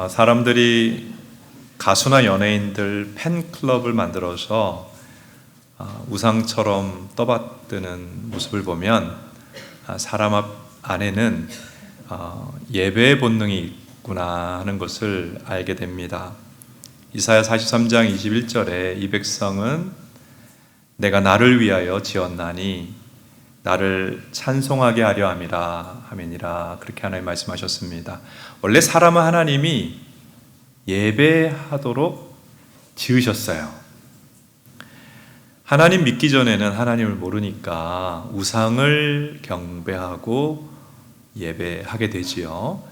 사람들이 가수나 연예인들 팬클럽을 만들어서 우상처럼 떠받드는 모습을 보면 사람 안에는 예배의 본능이 있구나 하는 것을 알게 됩니다. 이사야 43장 21절에 이 백성은 내가 나를 위하여 지었나니 나를 찬송하게 하려 함이라 하매니라, 그렇게 하나님 말씀하셨습니다. 원래 사람은 하나님이 예배하도록 지으셨어요. 하나님 믿기 전에는 하나님을 모르니까 우상을 경배하고 예배하게 되지요.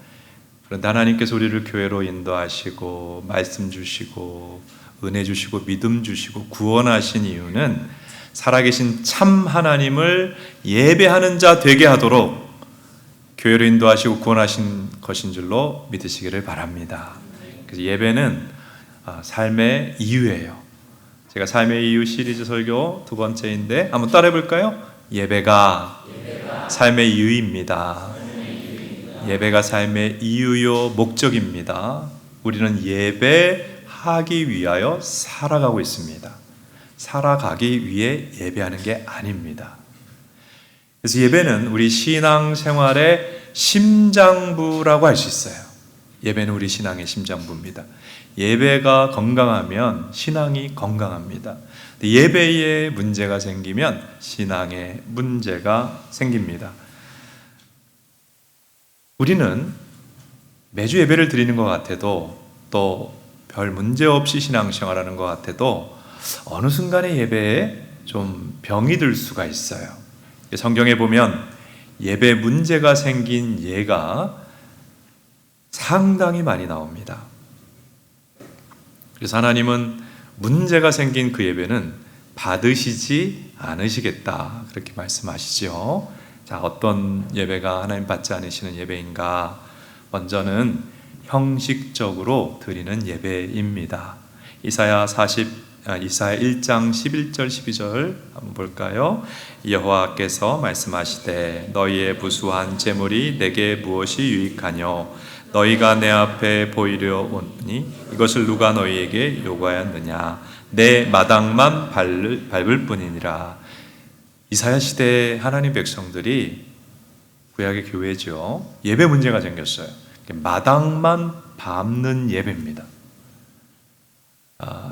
그런데 하나님께서 우리를 교회로 인도하시고 말씀 주시고 은혜 주시고 믿음 주시고 구원하신 이유는 살아계신 참 하나님을 예배하는 자 되게 하도록 교회로 인도하시고 구원하신 것인 줄로 믿으시기를 바랍니다. 그래서 예배는 삶의 이유예요. 제가 삶의 이유 시리즈 설교 두 번째인데 한번 따라해 볼까요? 예배가 삶의 이유입니다. 예배가 삶의 이유요 목적입니다. 우리는 예배하기 위하여 살아가고 있습니다. 살아가기 위해 예배하는 게 아닙니다. 그래서 예배는 우리 신앙생활의 심장부라고 할 수 있어요. 예배는 우리 신앙의 심장부입니다. 예배가 건강하면 신앙이 건강합니다. 예배에 문제가 생기면 신앙에 문제가 생깁니다. 우리는 매주 예배를 드리는 것 같아도 또 별 문제 없이 신앙생활하는 것 같아도 어느 순간에 예배에 좀 병이 들 수가 있어요. 성경에 보면 예배 문제가 생긴 예가 상당히 많이 나옵니다. 그래서 하나님은 문제가 생긴 그 예배는 받으시지 않으시겠다, 그렇게 말씀하시죠. 자, 어떤 예배가 하나님 받지 않으시는 예배인가? 먼저는 형식적으로 드리는 예배입니다. 이사야 1장 11절 12절 한번 볼까요? 여호와께서 말씀하시되 너희의 부수한 제물이 내게 무엇이 유익하뇨? 너희가 내 앞에 보이려 오니 이것을 누가 너희에게 요구하였느냐? 내 마당만 밟을 뿐이니라. 이사야 시대의 하나님 백성들이, 구약의 교회죠, 예배 문제가 생겼어요. 마당만 밟는 예배입니다.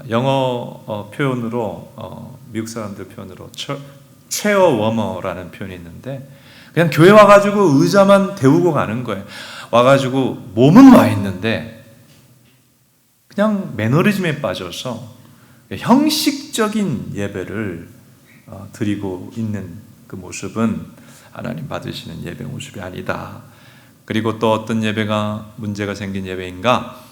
영어 표현으로, 미국 사람들 표현으로 체어 워머라는 표현이 있는데, 그냥 교회 와가지고 의자만 데우고 가는 거예요. 와가지고 몸은 와 있는데 그냥 매너리즘에 빠져서 형식적인 예배를 드리고 있는 그 모습은 하나님 받으시는 예배 모습이 아니다. 그리고 또 어떤 예배가 문제가 생긴 예배인가?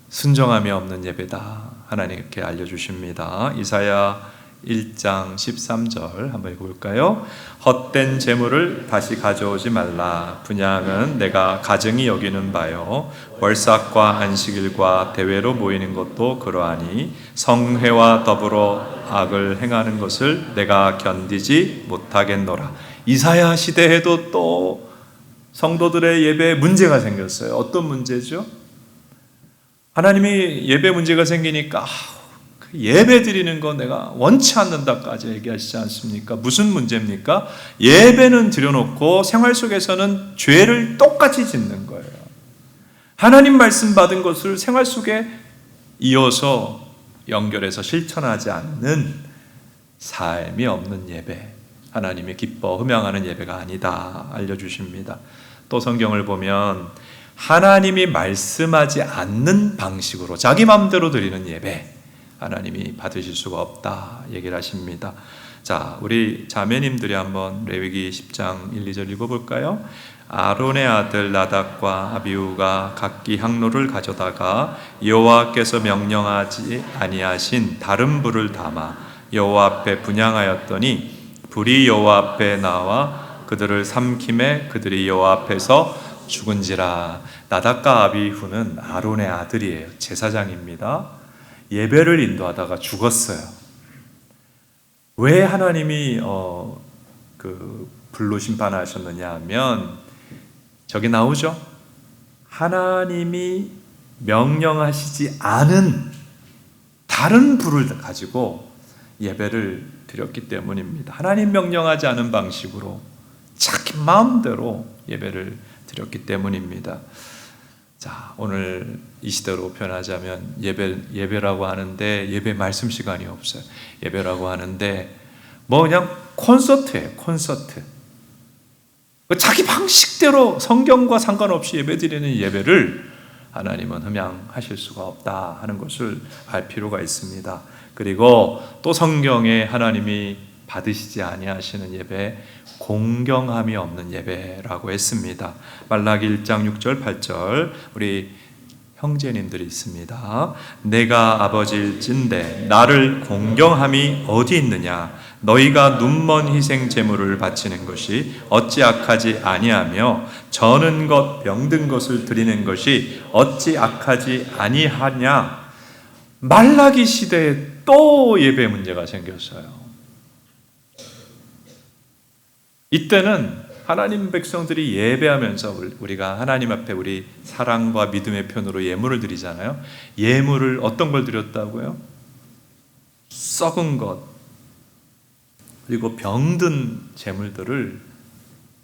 순종함이 없는 예배다. 하나님께 알려주십니다. 이사야 1장 13절 한번 읽어볼까요? 헛된 재물을 다시 가져오지 말라. 분향은 내가 가증히 여기는 바요. 월삭과 안식일과 대회로 모이는 것도 그러하니 성회와 더불어 악을 행하는 것을 내가 견디지 못하겠노라. 이사야 시대에도 또 성도들의 예배에 문제가 생겼어요. 어떤 문제죠? 하나님이 예배 문제가 생기니까 예배 드리는 거 내가 원치 않는다까지 얘기하시지 않습니까? 무슨 문제입니까? 예배는 드려놓고 생활 속에서는 죄를 똑같이 짓는 거예요. 하나님 말씀 받은 것을 생활 속에 이어서 연결해서 실천하지 않는 삶이 없는 예배, 하나님이 기뻐 흠양하는 예배가 아니다 알려주십니다. 또 성경을 보면 하나님이 말씀하지 않는 방식으로 자기 마음대로 드리는 예배, 하나님이 받으실 수가 없다 얘기를 하십니다. 자, 우리 자매님들이 한번 레위기 10장 1, 2절 읽어볼까요? 아론의 아들 나답과 아비후가 각기 향로를 가져다가 여호와께서 명령하지 아니하신 다른 불을 담아 여호와 앞에 분향하였더니 불이 여호와 앞에 나와 그들을 삼킴에 그들이 여호와 앞에서 죽은지라. 나답과 아비후는 아론의 아들이에요. 제사장입니다. 예배를 인도하다가 죽었어요. 왜 하나님이 그 불로 심판하셨느냐 하면 저기 나오죠. 하나님이 명령하시지 않은 다른 부를 가지고 예배를 드렸기 때문입니다. 하나님 명령하지 않은 방식으로 자기 마음대로 예배를 드렸기 때문입니다. 자, 오늘 이 시대로 표현하자면 예배라고 하는데 예배 말씀 시간이 없어요. 예배라고 하는데 뭐 그냥 콘서트예요. 콘서트. 자기 방식대로 성경과 상관없이 예배드리는 예배를 하나님은 흠양하실 수가 없다 하는 것을 알 필요가 있습니다. 그리고 또 성경에 하나님이 받으시지 아니하시는 예배, 공경함이 없는 예배라고 했습니다. 말라기 1장 6절 8절 우리 형제님들이 있습니다. 내가 아버지일진데 나를 공경함이 어디 있느냐? 너희가 눈먼 희생 제물을 바치는 것이 어찌 악하지 아니하며 저는 것 병든 것을 드리는 것이 어찌 악하지 아니하냐? 말라기 시대에 또 예배 문제가 생겼어요. 이때는 하나님 백성들이 예배하면서 우리가 하나님 앞에 우리 사랑과 믿음의 편으로 예물을 드리잖아요. 예물을 어떤 걸 드렸다고요? 썩은 것 그리고 병든 제물들을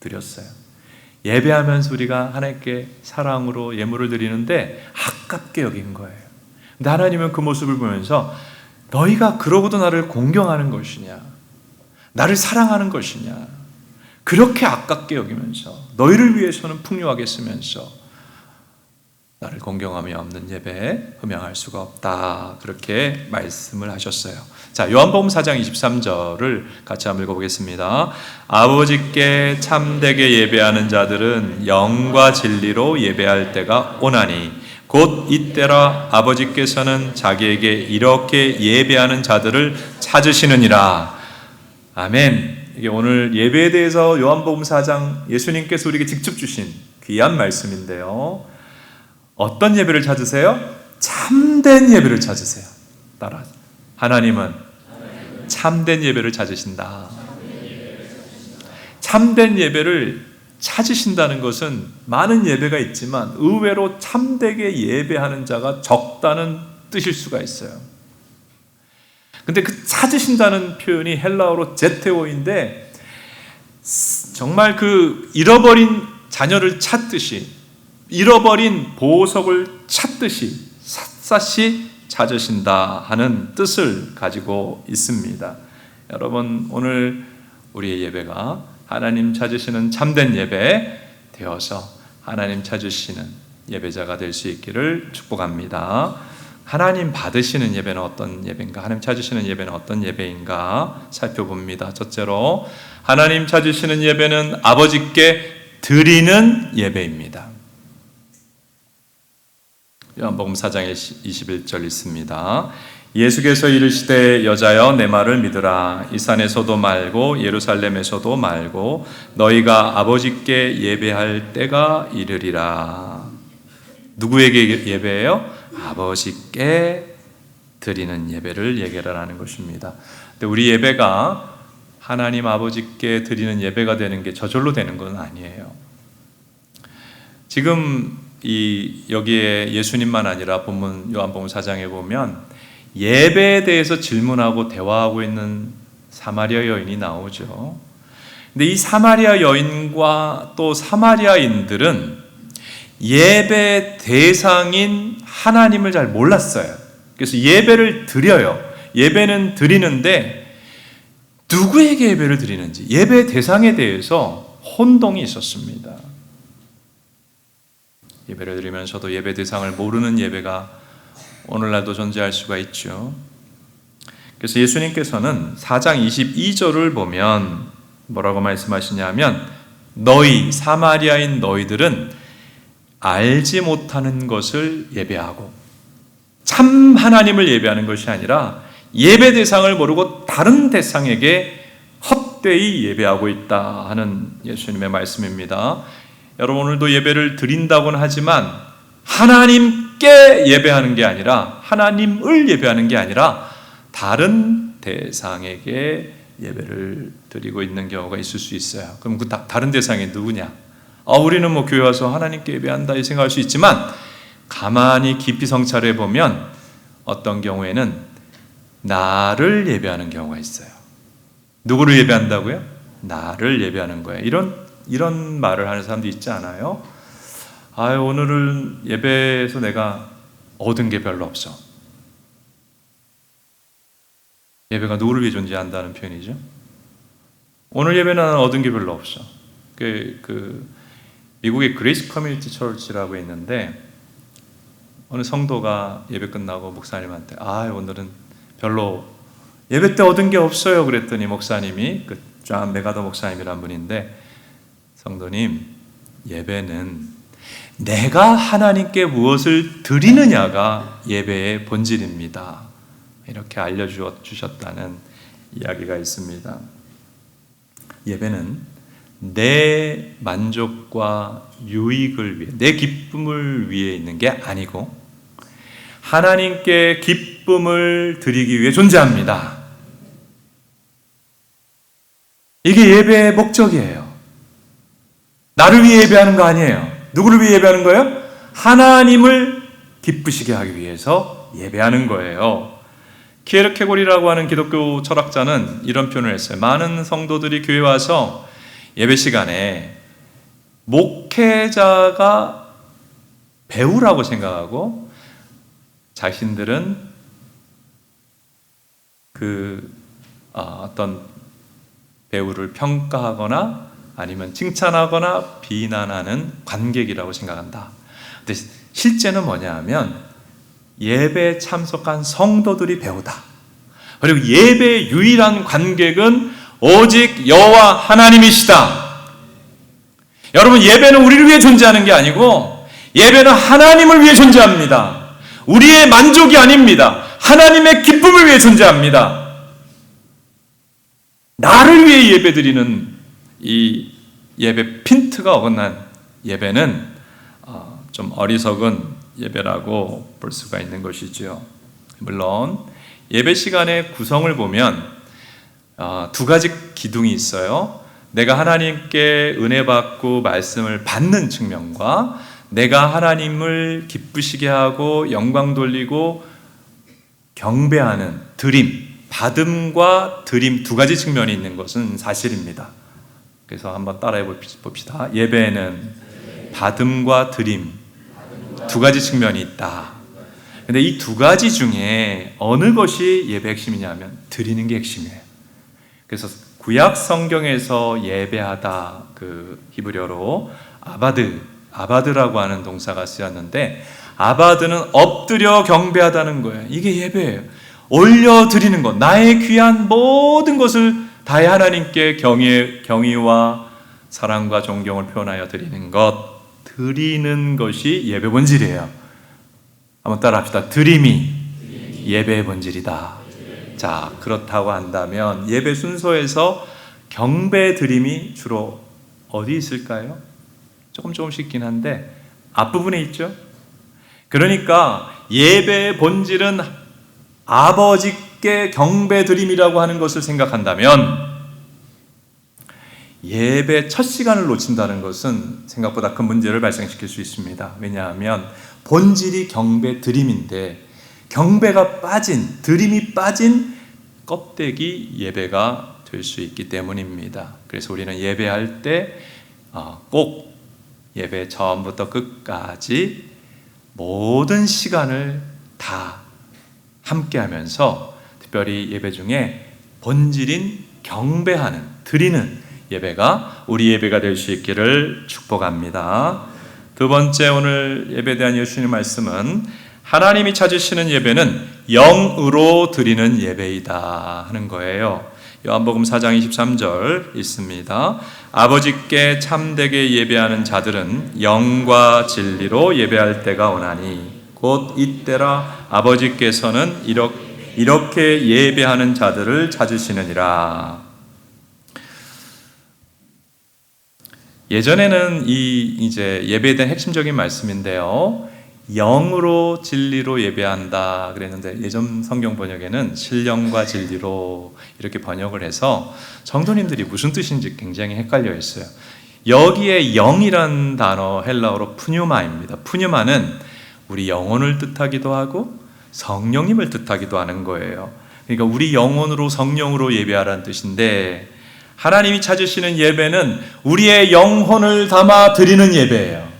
드렸어요. 예배하면서 우리가 하나님께 사랑으로 예물을 드리는데 아깝게 여긴 거예요. 근데 하나님은 그 모습을 보면서 너희가 그러고도 나를 공경하는 것이냐, 나를 사랑하는 것이냐, 그렇게 아깝게 여기면서 너희를 위해서는 풍요하게 쓰면서 나를 공경함이 없는 예배에 흠양할 수가 없다, 그렇게 말씀을 하셨어요. 자, 요한복음 4장 23절을 같이 한번 읽어보겠습니다. 아버지께 참되게 예배하는 자들은 영과 진리로 예배할 때가 오나니 곧 이때라 아버지께서는 자기에게 이렇게 예배하는 자들을 찾으시느니라. 아멘. 이게 오늘 예배에 대해서 요한복음 4장 예수님께서 우리에게 직접 주신 귀한 말씀인데요. 어떤 예배를 찾으세요? 참된 예배를 찾으세요. 따라 하나님은 참된 예배를 찾으신다. 참된 예배를 찾으신다는 것은 많은 예배가 있지만 의외로 참되게 예배하는 자가 적다는 뜻일 수가 있어요. 근데 그 찾으신다는 표현이 헬라어로 제테오인데 정말 그 잃어버린 자녀를 찾듯이, 잃어버린 보석을 찾듯이 샅샅이 찾으신다 하는 뜻을 가지고 있습니다. 여러분, 오늘 우리의 예배가 하나님 찾으시는 참된 예배 되어서 하나님 찾으시는 예배자가 될 수 있기를 축복합니다. 하나님 받으시는 예배는 어떤 예배인가? 하나님 찾으시는 예배는 어떤 예배인가 살펴봅니다. 첫째로 하나님 찾으시는 예배는 아버지께 드리는 예배입니다. 요한복음 4장 21절 있습니다. 예수께서 이르시되 여자여 내 말을 믿으라. 이 산에서도 말고 예루살렘에서도 말고 너희가 아버지께 예배할 때가 이르리라. 누구에게 예배해요? 아버지께 드리는 예배를 얘기하라는 것입니다. 근데 우리 예배가 하나님 아버지께 드리는 예배가 되는 게 저절로 되는 건 아니에요. 지금 여기에 예수님만 아니라 본문 요한복음 4장에 보면 예배에 대해서 질문하고 대화하고 있는 사마리아 여인이 나오죠. 근데 이 사마리아 여인과 또 사마리아인들은 예배 대상인 하나님을 잘 몰랐어요. 그래서 예배를 드려요. 예배는 드리는데 누구에게 예배를 드리는지, 예배 대상에 대해서 혼동이 있었습니다. 예배를 드리면서도 예배 대상을 모르는 예배가 오늘날도 존재할 수가 있죠. 그래서 예수님께서는 4장 22절을 보면 뭐라고 말씀하시냐면 너희 사마리아인 너희들은 알지 못하는 것을 예배하고, 참 하나님을 예배하는 것이 아니라 예배 대상을 모르고 다른 대상에게 헛되이 예배하고 있다 하는 예수님의 말씀입니다. 여러분, 오늘도 예배를 드린다고는 하지만 하나님께 예배하는 게 아니라, 하나님을 예배하는 게 아니라 다른 대상에게 예배를 드리고 있는 경우가 있을 수 있어요. 그럼 그 다른 대상이 누구냐? 우리는 뭐 교회 와서 하나님께 예배한다 이 생각할 수 있지만 가만히 깊이 성찰해 보면 어떤 경우에는 나를 예배하는 경우가 있어요. 누구를 예배한다고요? 나를 예배하는 거예요. 이런 말을 하는 사람도 있지 않아요? 오늘은 예배에서 내가 얻은 게 별로 없어. 예배가 누구를 위해 존재한다는 표현이죠. 오늘 예배는 나는 얻은 게 별로 없어. 미국의 그레이스 커뮤니티 처치라고 있는데 어느 성도가 예배 끝나고 목사님한테 오늘은 별로 예배 때 얻은 게 없어요 그랬더니 목사님이 존 메가더 목사님이란 분인데, 성도님, 예배는 내가 하나님께 무엇을 드리느냐가 예배의 본질입니다. 이렇게 알려주셨다는 이야기가 있습니다. 예배는 내 만족과 유익을 위해, 내 기쁨을 위해 있는 게 아니고 하나님께 기쁨을 드리기 위해 존재합니다. 이게 예배의 목적이에요. 나를 위해 예배하는 거 아니에요. 누구를 위해 예배하는 거예요? 하나님을 기쁘시게 하기 위해서 예배하는 거예요. 키에르케고리라고 하는 기독교 철학자는 이런 표현을 했어요. 많은 성도들이 교회 와서 예배 시간에 목회자가 배우라고 생각하고 자신들은 어떤 배우를 평가하거나 아니면 칭찬하거나 비난하는 관객이라고 생각한다. 근데 실제는 뭐냐 하면 예배에 참석한 성도들이 배우다. 그리고 예배의 유일한 관객은 오직 여호와 하나님이시다. 여러분, 예배는 우리를 위해 존재하는 게 아니고 예배는 하나님을 위해 존재합니다. 우리의 만족이 아닙니다. 하나님의 기쁨을 위해 존재합니다. 나를 위해 예배드리는 이 예배 핀트가 어긋난 예배는 좀 어리석은 예배라고 볼 수가 있는 것이죠. 물론 예배 시간의 구성을 보면 두 가지 기둥이 있어요. 내가 하나님께 은혜 받고 말씀을 받는 측면과 내가 하나님을 기쁘시게 하고 영광 돌리고 경배하는 드림, 받음과 드림 두 가지 측면이 있는 것은 사실입니다. 그래서 한번 따라해 봅시다. 예배에는 받음과 드림 두 가지 측면이 있다. 근데 이 두 가지 중에 어느 것이 예배 핵심이냐면 드리는 게 핵심이에요. 그래서 구약 성경에서 예배하다, 히브리어로 아바드라고 하는 동사가 쓰였는데, 아바드는 엎드려 경배하다는 거예요. 이게 예배예요. 올려드리는 것, 나의 귀한 모든 것을 다해 하나님께 경의와 사랑과 존경을 표현하여 드리는 것, 드리는 것이 예배 본질이에요. 한번 따라 합시다. 드림이 예배의 본질이다. 자, 그렇다고 한다면 예배 순서에서 경배 드림이 주로 어디 있을까요? 조금씩 있긴 한데 앞부분에 있죠. 그러니까 예배의 본질은 아버지께 경배 드림이라고 하는 것을 생각한다면 예배 첫 시간을 놓친다는 것은 생각보다 큰 문제를 발생시킬 수 있습니다. 왜냐하면 본질이 경배 드림인데 경배가 빠진, 드림이 빠진 껍데기 예배가 될 수 있기 때문입니다. 그래서 우리는 예배할 때 꼭 예배 처음부터 끝까지 모든 시간을 다 함께 하면서 특별히 예배 중에 본질인 경배하는, 드리는 예배가 우리 예배가 될 수 있기를 축복합니다. 두 번째, 오늘 예배에 대한 예수님 말씀은 하나님이 찾으시는 예배는 영으로 드리는 예배이다 하는 거예요. 요한복음 4장 23절 있습니다. 아버지께 참되게 예배하는 자들은 영과 진리로 예배할 때가 오나니 곧 이때라 아버지께서는 이렇게 예배하는 자들을 찾으시느니라. 예전에는 이제 예배에 대한 핵심적인 말씀인데요. 영으로 진리로 예배한다 그랬는데 예전 성경 번역에는 신령과 진리로 이렇게 번역을 해서 성도님들이 무슨 뜻인지 굉장히 헷갈려 있어요. 여기에 영이란 단어 헬라어로 푸뉴마입니다. 푸뉴마는 우리 영혼을 뜻하기도 하고 성령님을 뜻하기도 하는 거예요. 그러니까 우리 영혼으로 성령으로 예배하라는 뜻인데, 하나님이 찾으시는 예배는 우리의 영혼을 담아 드리는 예배예요.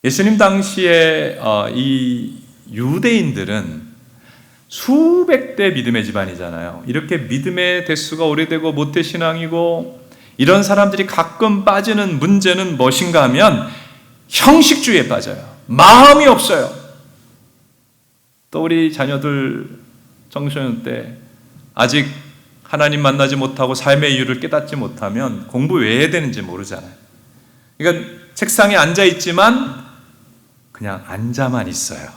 예수님 당시에 이 유대인들은 수백 대 믿음의 집안이잖아요. 이렇게 믿음의 대수가 오래되고 모태신앙이고 이런 사람들이 가끔 빠지는 문제는 무엇인가 하면 형식주의에 빠져요. 마음이 없어요. 또 우리 자녀들 청소년 때 아직 하나님 만나지 못하고 삶의 이유를 깨닫지 못하면 공부 왜 해야 되는지 모르잖아요. 그러니까 책상에 앉아 있지만 그냥 앉아만 있어요.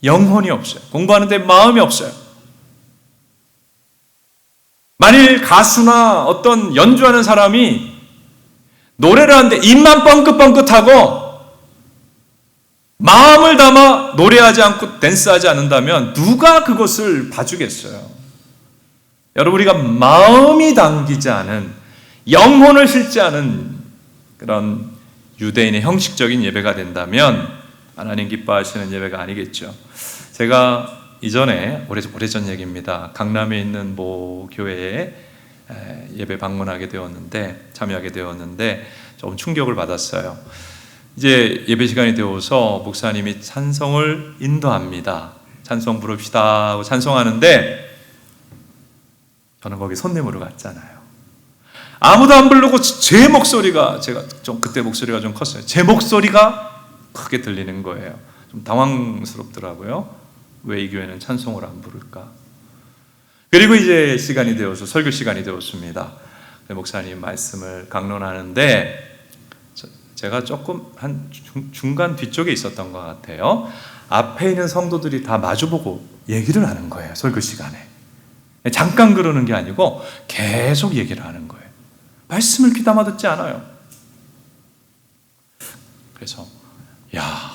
영혼이 없어요. 공부하는데 마음이 없어요. 만일 가수나 어떤 연주하는 사람이 노래를 하는데 입만 뻥긋뻥긋하고 마음을 담아 노래하지 않고 댄스하지 않는다면 누가 그것을 봐주겠어요? 여러분, 우리가 마음이 담기지 않은, 영혼을 실지 않은 그런 유대인의 형식적인 예배가 된다면 하나님 기뻐하시는 예배가 아니겠죠. 제가 이전에 오래전 얘기입니다. 강남에 있는 모 교회에 예배 방문하게 되었는데, 참여하게 되었는데 조금 충격을 받았어요. 이제 예배 시간이 되어서 목사님이 찬송을 인도합니다. 찬송 부릅시다 하고 찬송하는데 저는 거기 손님으로 갔잖아요. 아무도 안 부르고 제 목소리가, 제가 좀 그때 목소리가 좀 컸어요. 제 목소리가 크게 들리는 거예요. 좀 당황스럽더라고요. 왜 이 교회는 찬송을 안 부를까? 그리고 이제 시간이 되어서 설교 시간이 되었습니다. 목사님 말씀을 강론하는데 제가 조금 한 중간 뒤쪽에 있었던 것 같아요. 앞에 있는 성도들이 다 마주보고 얘기를 하는 거예요. 설교 시간에. 잠깐 그러는 게 아니고 계속 얘기를 하는 거예요. 말씀을 귀담아 듣지 않아요. 그래서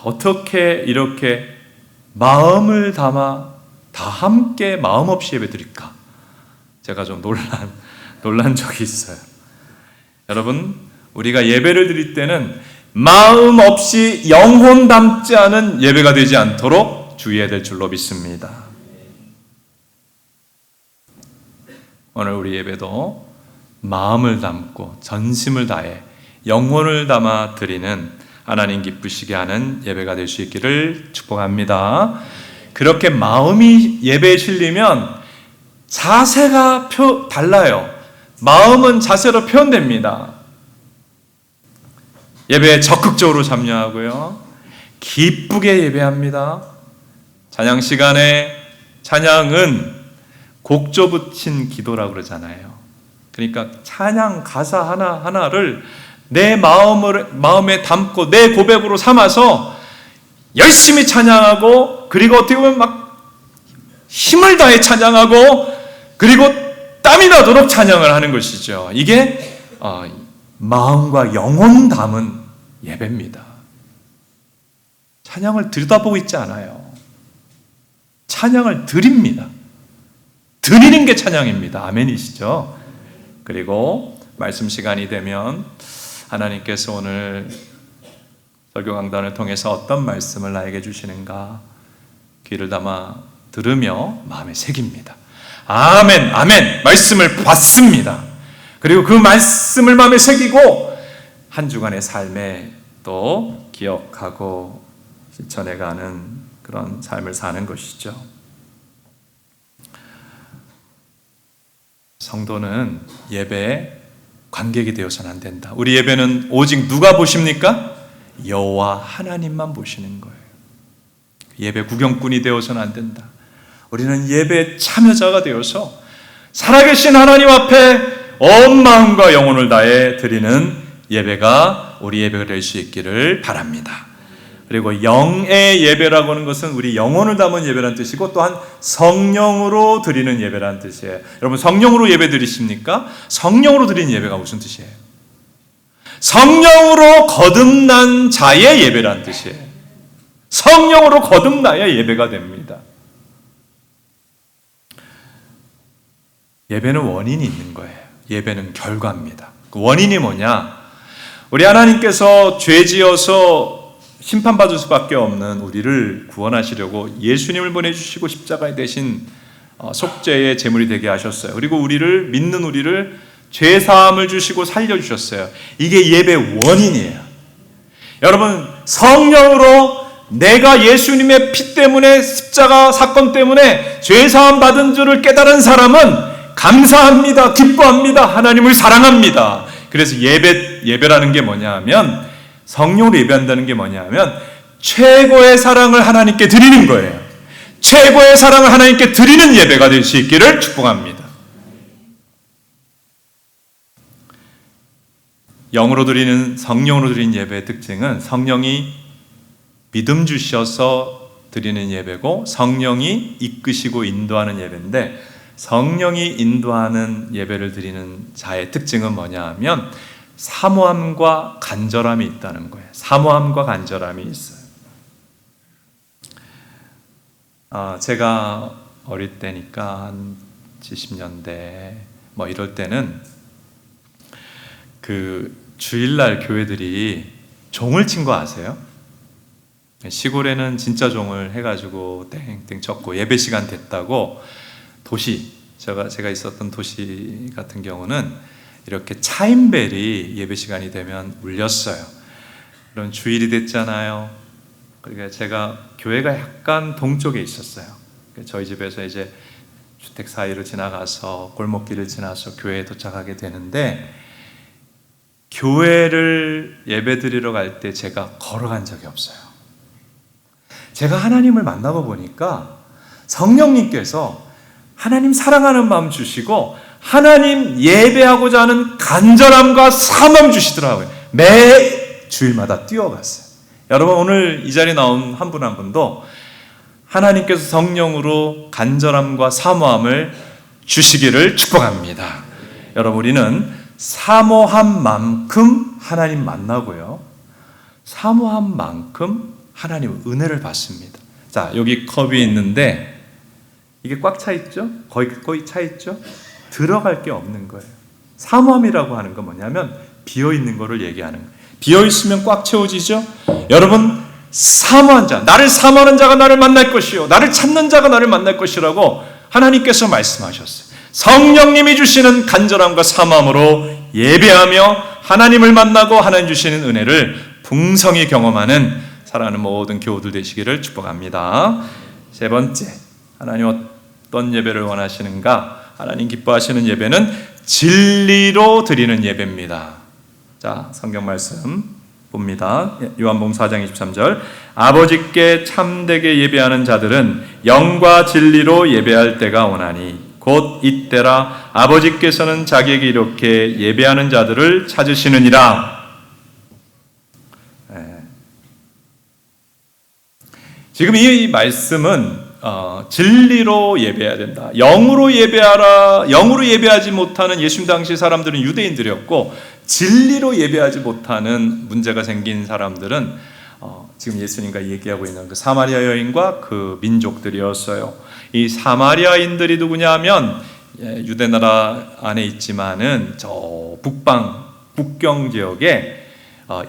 어떻게 이렇게 마음을 담아 다 함께 마음 없이 예배 드릴까? 제가 좀 놀란 적이 있어요. 여러분, 우리가 예배를 드릴 때는 마음 없이 영혼 담지 않은 예배가 되지 않도록 주의해야 될 줄로 믿습니다. 오늘 우리 예배도 마음을 담고 전심을 다해 영혼을 담아 드리는, 하나님 기쁘시게 하는 예배가 될 수 있기를 축복합니다. 그렇게 마음이 예배에 실리면 자세가 달라요. 마음은 자세로 표현됩니다. 예배에 적극적으로 참여하고요. 기쁘게 예배합니다. 찬양 시간에 찬양은 곡조 붙인 기도라고 그러잖아요. 그러니까 찬양 가사 하나하나를 내 마음에 담고 내 고백으로 삼아서 열심히 찬양하고, 그리고 어떻게 보면 막 힘을 다해 찬양하고, 그리고 땀이 나도록 찬양을 하는 것이죠. 이게 마음과 영혼 담은 예배입니다. 찬양을 들여다보고 있지 않아요. 찬양을 드립니다. 드리는 게 찬양입니다. 아멘이시죠? 그리고 말씀 시간이 되면 하나님께서 오늘 설교 강단을 통해서 어떤 말씀을 나에게 주시는가 귀를 담아 들으며 마음에 새깁니다. 아멘, 아멘. 말씀을 받습니다. 그리고 그 말씀을 마음에 새기고 한 주간의 삶에 또 기억하고 실천해가는 그런 삶을 사는 것이죠. 성도는 예배에 관객이 되어서는 안 된다. 우리 예배는 오직 누가 보십니까? 여호와 하나님만 보시는 거예요. 예배 구경꾼이 되어서는 안 된다. 우리는 예배 참여자가 되어서 살아계신 하나님 앞에 온 마음과 영혼을 다해 드리는 예배가 우리 예배가 될 수 있기를 바랍니다. 그리고 영의 예배라고 하는 것은 우리 영혼을 담은 예배라는 뜻이고, 또한 성령으로 드리는 예배라는 뜻이에요. 여러분, 성령으로 예배 드리십니까? 성령으로 드리는 예배가 무슨 뜻이에요? 성령으로 거듭난 자의 예배라는 뜻이에요. 성령으로 거듭나야 예배가 됩니다. 예배는 원인이 있는 거예요. 예배는 결과입니다. 그 원인이 뭐냐? 우리 하나님께서 죄 지어서 심판받을 수밖에 없는 우리를 구원하시려고 예수님을 보내주시고 십자가에 대신 속죄의 제물이 되게 하셨어요. 그리고 우리를 믿는 우리를 죄사함을 주시고 살려주셨어요. 이게 예배의 원인이에요. 여러분, 성령으로 내가 예수님의 피 때문에 십자가 사건 때문에 죄사함 받은 줄을 깨달은 사람은 감사합니다. 기뻐합니다. 하나님을 사랑합니다. 그래서 예배라는 게 뭐냐 하면, 성령으로 예배한다는 게 뭐냐 하면 최고의 사랑을 하나님께 드리는 거예요. 최고의 사랑을 하나님께 드리는 예배가 될 수 있기를 축복합니다. 영으로 드리는, 성령으로 드리는 예배의 특징은 성령이 믿음 주셔서 드리는 예배고 성령이 이끄시고 인도하는 예배인데, 성령이 인도하는 예배를 드리는 자의 특징은 뭐냐 하면 사모함과 간절함이 있다는 거예요. 사모함과 간절함이 있어요. 제가 어릴 때니까 한 70년대 뭐 이럴 때는 그 주일날 교회들이 종을 친 거 아세요? 시골에는 진짜 종을 해가지고 땡땡 쳤고 예배 시간 됐다고 도시, 제가 있었던 도시 같은 경우는 이렇게 차인벨이 예배 시간이 되면 울렸어요. 그럼 주일이 됐잖아요. 그러니까 제가 교회가 약간 동쪽에 있었어요. 저희 집에서 이제 주택 사이로 지나가서 골목길을 지나서 교회에 도착하게 되는데, 교회를 예배 드리러 갈 때 제가 걸어간 적이 없어요. 제가 하나님을 만나고 보니까 성령님께서 하나님 사랑하는 마음 주시고 하나님 예배하고자 하는 간절함과 사모함 주시더라고요. 매 주일마다 뛰어갔어요. 여러분, 오늘 이 자리에 나온 한 분 한 분도 하나님께서 성령으로 간절함과 사모함을 주시기를 축복합니다. 여러분, 우리는 사모한 만큼 하나님 만나고요, 사모한 만큼 하나님 은혜를 받습니다. 자, 여기 컵이 있는데 이게 꽉 차 있죠? 거의 차 있죠? 들어갈 게 없는 거예요. 사모함이라고 하는 건 뭐냐면 비어 있는 거를 얘기하는 거예요. 비어 있으면 꽉 채워지죠? 여러분, 사모한 자, 나를 사모하는 자가 나를 만날 것이요, 나를 찾는 자가 나를 만날 것이라고 하나님께서 말씀하셨어요. 성령님이 주시는 간절함과 사모함으로 예배하며 하나님을 만나고 하나님 주시는 은혜를 풍성히 경험하는 사랑하는 모든 교우들 되시기를 축복합니다. 세 번째, 하나님 어떤 예배를 원하시는가? 하나님 기뻐하시는 예배는 진리로 드리는 예배입니다. 자, 성경 말씀 봅니다. 요한복음 4장 23절. 아버지께 참되게 예배하는 자들은 영과 진리로 예배할 때가 오나니 곧 이때라 아버지께서는 자기에게 이렇게 예배하는 자들을 찾으시느니라. 지금 이 말씀은 진리로 예배해야 된다. 영으로 예배하라. 영으로 예배하지 못하는 예수님 당시 사람들은 유대인들이었고, 진리로 예배하지 못하는 문제가 생긴 사람들은 지금 예수님과 얘기하고 있는 그 사마리아 여인과 그 민족들이었어요. 이 사마리아인들이 누구냐 하면 유대 나라 안에 있지만은 저 북경 지역에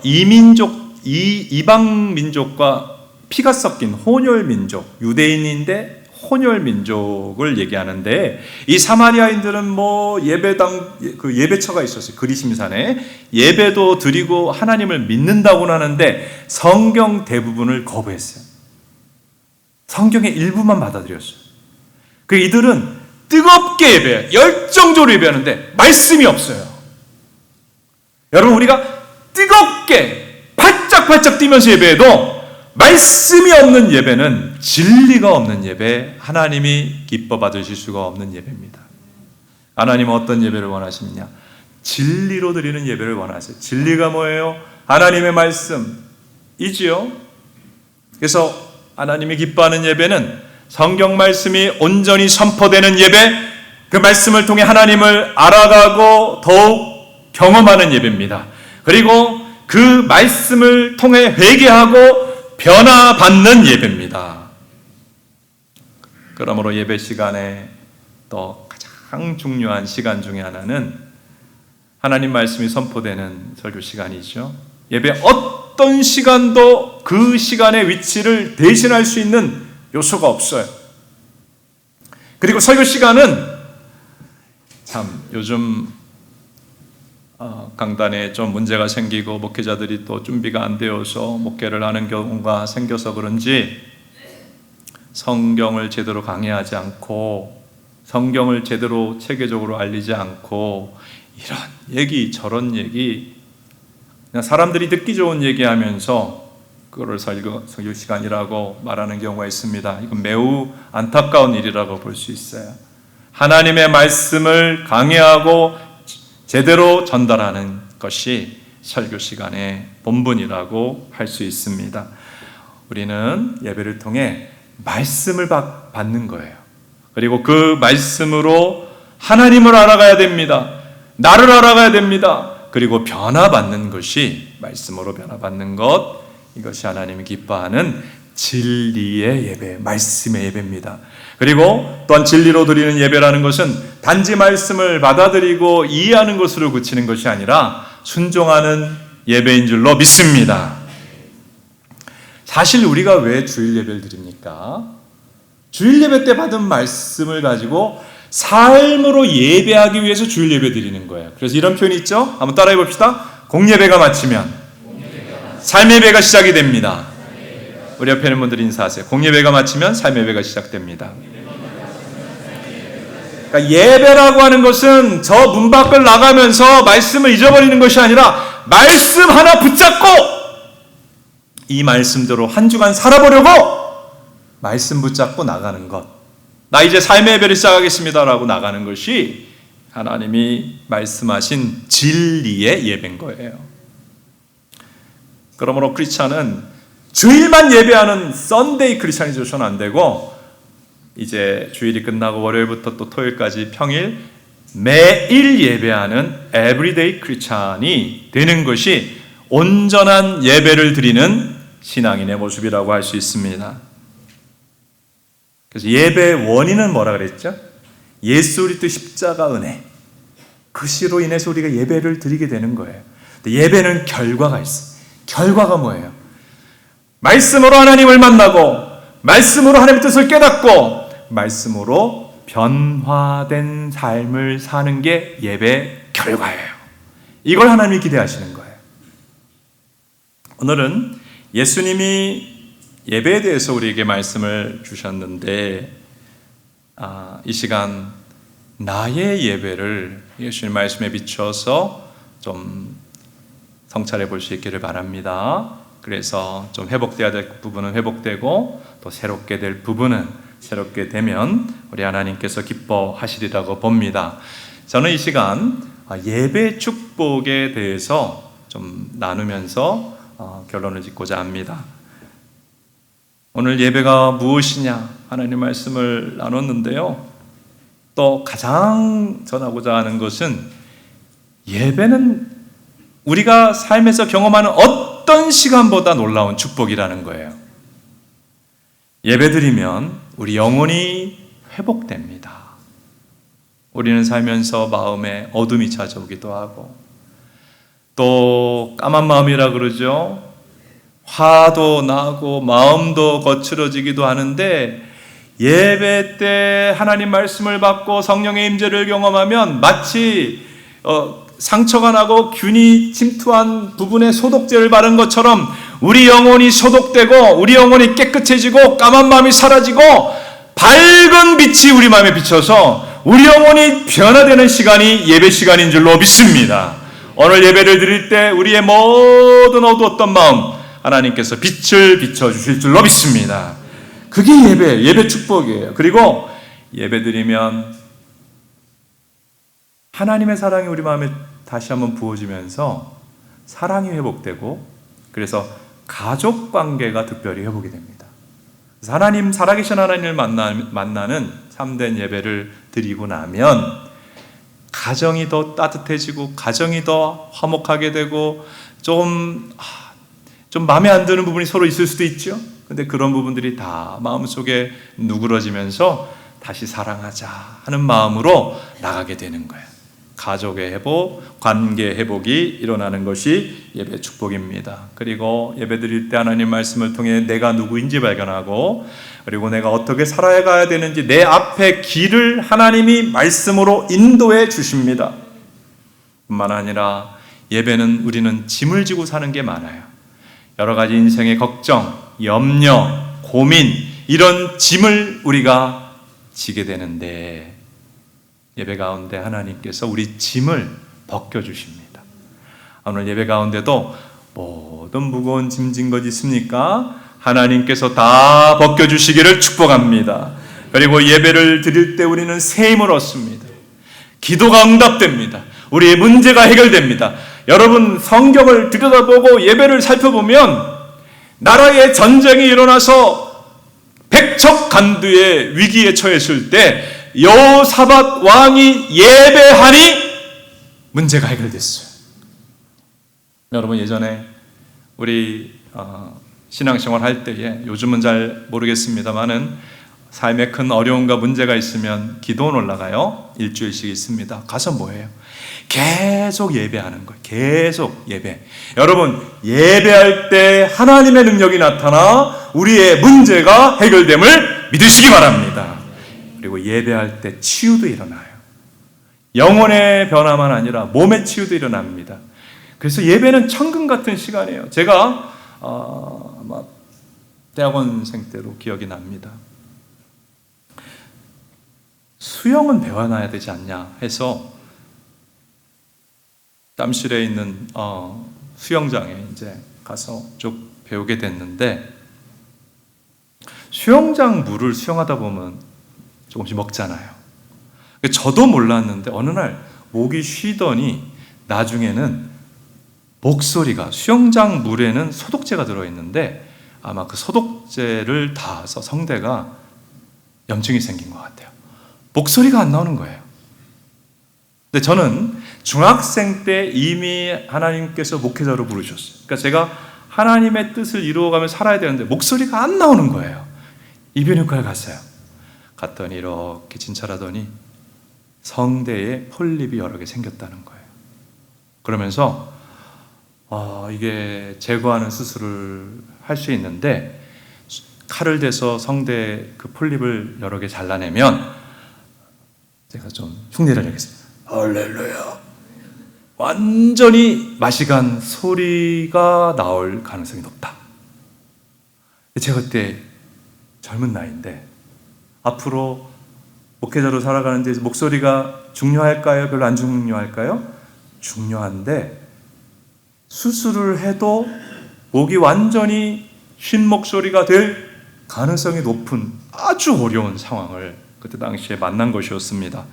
이방 민족과 피가 섞인 혼혈 민족, 유대인인데 혼혈 민족을 얘기하는데, 이 사마리아인들은 뭐 예배처가 있었어요. 그리심산에 예배도 드리고 하나님을 믿는다고는 하는데 성경 대부분을 거부했어요. 성경의 일부만 받아들였어요. 이들은 뜨겁게 예배해요. 열정적으로 예배하는데 말씀이 없어요. 여러분, 우리가 뜨겁게 발짝발짝 뛰면서 예배해도 말씀이 없는 예배는 진리가 없는 예배, 하나님이 기뻐 받으실 수가 없는 예배입니다. 하나님은 어떤 예배를 원하시느냐? 진리로 드리는 예배를 원하세요. 진리가 뭐예요? 하나님의 말씀이지요. 그래서 하나님이 기뻐하는 예배는 성경 말씀이 온전히 선포되는 예배, 그 말씀을 통해 하나님을 알아가고 더욱 경험하는 예배입니다. 그리고 그 말씀을 통해 회개하고 변화받는 예배입니다. 그러므로 예배 시간에 또 가장 중요한 시간 중에 하나는 하나님 말씀이 선포되는 설교 시간이죠. 예배 어떤 시간도 그 시간의 위치를 대신할 수 있는 요소가 없어요. 그리고 설교 시간은 참 요즘 강단에 좀 문제가 생기고 목회자들이 또 준비가 안 되어서 목회를 하는 경우가 생겨서 그런지 성경을 제대로 강의하지 않고 성경을 제대로 체계적으로 알리지 않고 이런 얘기 저런 얘기 그냥 사람들이 듣기 좋은 얘기하면서 그거를 설교 시간이라고 말하는 경우가 있습니다. 이건 매우 안타까운 일이라고 볼 수 있어요. 하나님의 말씀을 강의하고 제대로 전달하는 것이 설교 시간의 본분이라고 할 수 있습니다. 우리는 예배를 통해 말씀을 받는 거예요. 그리고 그 말씀으로 하나님을 알아가야 됩니다. 나를 알아가야 됩니다. 그리고 변화받는 것이 말씀으로 변화받는 것, 이것이 하나님이 기뻐하는 진리의 예배, 말씀의 예배입니다. 그리고 또한 진리로 드리는 예배라는 것은 단지 말씀을 받아들이고 이해하는 것으로 그치는 것이 아니라 순종하는 예배인 줄로 믿습니다. 사실 우리가 왜 주일 예배를 드립니까? 주일 예배 때 받은 말씀을 가지고 삶으로 예배하기 위해서 주일 예배 드리는 거예요. 그래서 이런 표현이 있죠? 한번 따라해 봅시다. 공예배가 마치면 삶의 예배가 시작이 됩니다. 우리 옆에 있는 분들 인사하세요. 공예배가 마치면 삶의 예배가 시작됩니다. 그러니까 예배라고 하는 것은 저 문 밖을 나가면서 말씀을 잊어버리는 것이 아니라 말씀 하나 붙잡고 이 말씀대로 한 주간 살아보려고 말씀 붙잡고 나가는 것. 나 이제 삶의 예배를 시작하겠습니다라고 나가는 것이 하나님이 말씀하신 진리의 예배인 거예요. 그러므로 크리스찬은 주일만 예배하는 썬데이 크리스찬이 되셔서는 안 되고 이제 주일이 끝나고 월요일부터 또 토요일까지 평일 매일 예배하는 에브리데이 크리스찬이 되는 것이 온전한 예배를 드리는 신앙인의 모습이라고 할 수 있습니다. 그래서 예배의 원인은 뭐라 그랬죠? 예수 그리스도 십자가 은혜, 그 시로 인해서 우리가 예배를 드리게 되는 거예요. 근데 예배는 결과가 있어요. 결과가 뭐예요? 말씀으로 하나님을 만나고 말씀으로 하나님의 뜻을 깨닫고 말씀으로 변화된 삶을 사는 게 예배 결과예요. 이걸 하나님이 기대하시는 거예요. 오늘은 예수님이 예배에 대해서 우리에게 말씀을 주셨는데 이 시간 나의 예배를 예수님 말씀에 비춰서 좀 성찰해 볼 수 있기를 바랍니다. 그래서 좀 회복돼야 될 부분은 회복되고 또 새롭게 될 부분은 새롭게 되면 우리 하나님께서 기뻐하시리라고 봅니다. 저는 이 시간 예배 축복에 대해서 좀 나누면서 결론을 짓고자 합니다. 오늘 예배가 무엇이냐 하나님 말씀을 나눴는데요. 또 가장 전하고자 하는 것은 예배는 우리가 삶에서 경험하는 어떤 시간보다 놀라운 축복이라는 거예요. 예배드리면 우리 영혼이 회복됩니다. 우리는 살면서 마음에 어둠이 찾아오기도 하고 또 까만 마음이라 그러죠. 화도 나고 마음도 거칠어지기도 하는데 예배 때 하나님 말씀을 받고 성령의 임재를 경험하면 마치 상처가 나고 균이 침투한 부분에 소독제를 바른 것처럼 우리 영혼이 소독되고 우리 영혼이 깨끗해지고 까만 마음이 사라지고 밝은 빛이 우리 마음에 비쳐서 우리 영혼이 변화되는 시간이 예배 시간인 줄로 믿습니다. 오늘 예배를 드릴 때 우리의 모든 어두웠던 마음 하나님께서 빛을 비춰주실 줄로 믿습니다. 그게 예배 축복이에요. 그리고 예배 드리면 하나님의 사랑이 우리 마음에 다시 한번 부어지면서 사랑이 회복되고 그래서 가족 관계가 특별히 회복이 됩니다. 그래서 하나님, 살아계신 하나님을 만나는 참된 예배를 드리고 나면 가정이 더 따뜻해지고 가정이 더 화목하게 되고 좀 마음에 안 드는 부분이 서로 있을 수도 있죠. 근데 그런 부분들이 다 마음속에 누그러지면서 다시 사랑하자 하는 마음으로 나가게 되는 거예요. 가족의 회복, 관계 회복이 일어나는 것이 예배 축복입니다. 그리고 예배 드릴 때 하나님 말씀을 통해 내가 누구인지 발견하고, 그리고 내가 어떻게 살아가야 되는지 내 앞에 길을 하나님이 말씀으로 인도해 주십니다. 뿐만 아니라 예배는 우리는 짐을 지고 사는 게 많아요. 여러 가지 인생의 걱정, 염려, 고민, 이런 짐을 우리가 지게 되는데 예배 가운데 하나님께서 우리 짐을 벗겨주십니다. 오늘 예배 가운데도 모든 무거운 짐진 것 있습니까? 하나님께서 다 벗겨주시기를 축복합니다. 그리고 예배를 드릴 때 우리는 새 힘을 얻습니다. 기도가 응답됩니다. 우리의 문제가 해결됩니다. 여러분, 성경을 들여다보고 예배를 살펴보면 나라의 전쟁이 일어나서 백척간두의 위기에 처했을 때 여호사밧 왕이 예배하니 문제가 해결됐어요. 여러분, 예전에 우리 신앙생활 할 때에, 요즘은 잘 모르겠습니다만은 삶에 큰 어려움과 문제가 있으면 기도원 올라가요. 일주일씩 있습니다. 가서 뭐해요? 계속 예배하는 거예요. 계속 예배. 여러분, 예배할 때 하나님의 능력이 나타나 우리의 문제가 해결됨을 믿으시기 바랍니다. 그리고 예배할 때 치유도 일어나요. 영혼의 변화만 아니라 몸의 치유도 일어납니다. 그래서 예배는 천금 같은 시간이에요. 제가 아마 대학원생 때로 기억이 납니다. 수영은 배워놔야 되지 않냐 해서 땀실에 있는 수영장에 이제 가서 쭉 배우게 됐는데, 수영장 물을 수영하다 보면 조금씩 먹잖아요. 저도 몰랐는데 어느 날 목이 쉬더니 나중에는 목소리가, 수영장 물에는 소독제가 들어있는데 아마 그 소독제를 닿아서 성대가 염증이 생긴 것 같아요. 목소리가 안 나오는 거예요. 근데 저는 중학생 때 이미 하나님께서 목회자로 부르셨어요. 그러니까 제가 하나님의 뜻을 이루어가며 살아야 되는데 목소리가 안 나오는 거예요. 이비인후과에 갔어요. 갔더니 이렇게 진찰하더니 성대에 폴립이 여러 개 생겼다는 거예요. 그러면서 이게 제거하는 수술을 할 수 있는데 칼을 대서 성대 그 폴립을 여러 개 잘라내면, 제가 좀 흉내를 내겠습니다. 할렐루야. 완전히 맛이 간 소리가 나올 가능성이 높다. 제가 그때 젊은 나이인데 앞으로 목회자로 살아가는데 목소리가 중요할까요? 별로 안 중요할까요? 중요한데 수술을 해도 목이 완전히 쉰 목소리가 될 가능성이 높은 아주 어려운 상황을 그때 당시에 만난 것이었습니다.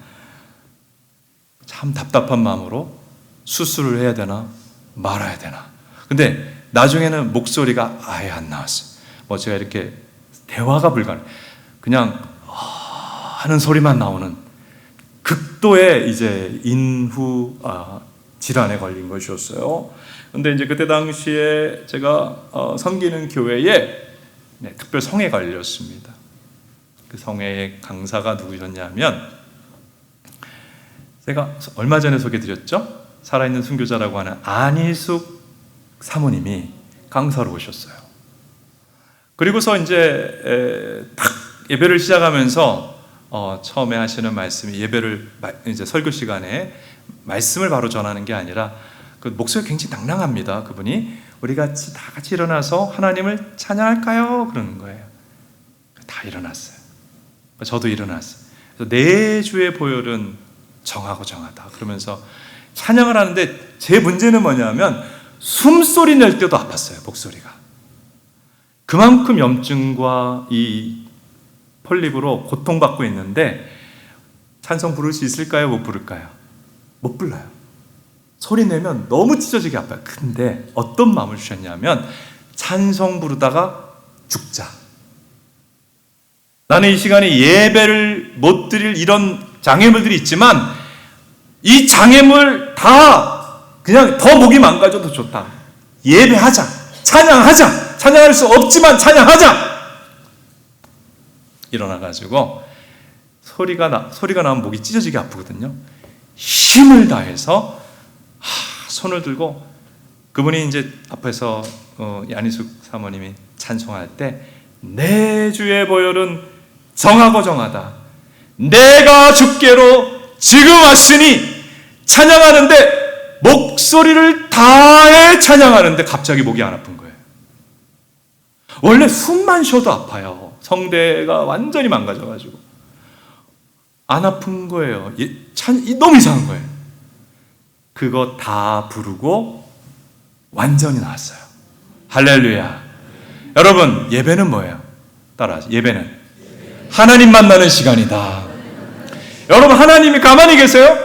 참 답답한 마음으로 수술을 해야 되나 말아야 되나. 근데 나중에는 목소리가 아예 안 나왔어요. 제가 이렇게 대화가 불가능, 그냥 하는 소리만 나오는 극도의 이제 인후 질환에 걸린 것이었어요. 근데 이제 그때 당시에 제가 섬기는 교회에 특별 성회가 열렸습니다. 그 성회의 강사가 누구셨냐면, 제가 얼마 전에 소개드렸죠? 살아있는 순교자라고 하는 안희숙 사모님이 강사로 오셨어요. 그리고서 이제 딱 예배를 시작하면서 처음에 하시는 말씀이, 예배를 이제 설교 시간에 말씀을 바로 전하는 게 아니라 그 목소리가 굉장히 낭낭합니다. 그분이 우리 같이 다 같이 일어나서 하나님을 찬양할까요? 그러는 거예요. 다 일어났어요. 저도 일어났어요. 그래서 내 주의 보혈은 정하고 정하다 그러면서 찬양을 하는데, 제 문제는 뭐냐면 숨소리 낼 때도 아팠어요. 목소리가 그만큼 염증과 이 폴립으로 고통받고 있는데, 찬송 부를 수 있을까요? 못 부를까요? 못 불러요. 소리 내면 너무 찢어지게 아파요. 근데 어떤 마음을 주셨냐면, 찬송 부르다가 죽자. 나는 이 시간에 예배를 못 드릴 이런 장애물들이 있지만 이 장애물 다 그냥 더 목이 망가져도 좋다. 예배하자. 찬양하자. 찬양할 수 없지만 찬양하자. 일어나가지고 소리가 나면 목이 찢어지게 아프거든요. 힘을 다해서 손을 들고 그분이 이제 앞에서 야니숙 사모님이 찬송할 때 내 주의 보혈은 정하고 정하다. 내가 주께로 지금 왔으니 찬양하는데 목소리를 다해 찬양하는데 갑자기 목이 안 아픈 거예요. 원래 숨만 쉬어도 아파요. 성대가 완전히 망가져가지고 안 아픈 거예요. 너무 이상한 거예요. 그거 다 부르고 완전히 나았어요. 할렐루야. 여러분, 예배는 뭐예요? 따라하세요. 예배는 하나님 만나는 시간이다. 여러분, 하나님이 가만히 계세요?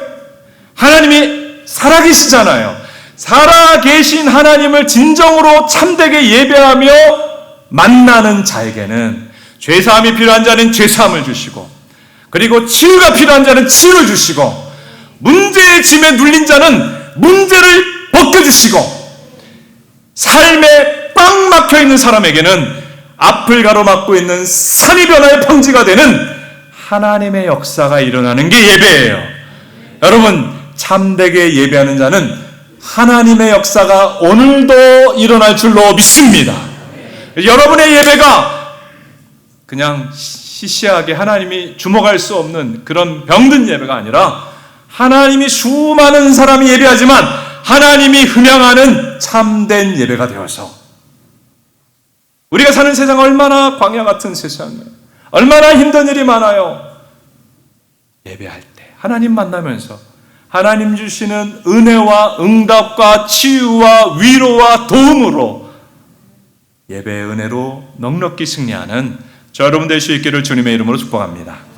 하나님이 살아계시잖아요. 살아계신 하나님을 진정으로 참되게 예배하며 만나는 자에게는 죄사함이 필요한 자는 죄사함을 주시고, 그리고 치유가 필요한 자는 치유를 주시고, 문제의 짐에 눌린 자는 문제를 벗겨주시고, 삶에 꽉 막혀있는 사람에게는 앞을 가로막고 있는 산이 변화의 평지가 되는 하나님의 역사가 일어나는 게 예배예요. 여러분, 참되게 예배하는 자는 하나님의 역사가 오늘도 일어날 줄로 믿습니다. 여러분의 예배가 그냥 시시하게 하나님이 주목할 수 없는 그런 병든 예배가 아니라 하나님이 수많은 사람이 예배하지만 하나님이 흠양하는 참된 예배가 되어서 우리가 사는 세상 얼마나 광야 같은 세상이에요. 얼마나 힘든 일이 많아요. 예배할 때 하나님 만나면서 하나님 주시는 은혜와 응답과 치유와 위로와 도움으로 예배의 은혜로 넉넉히 승리하는 저 여러분 될 수 있기를 주님의 이름으로 축복합니다.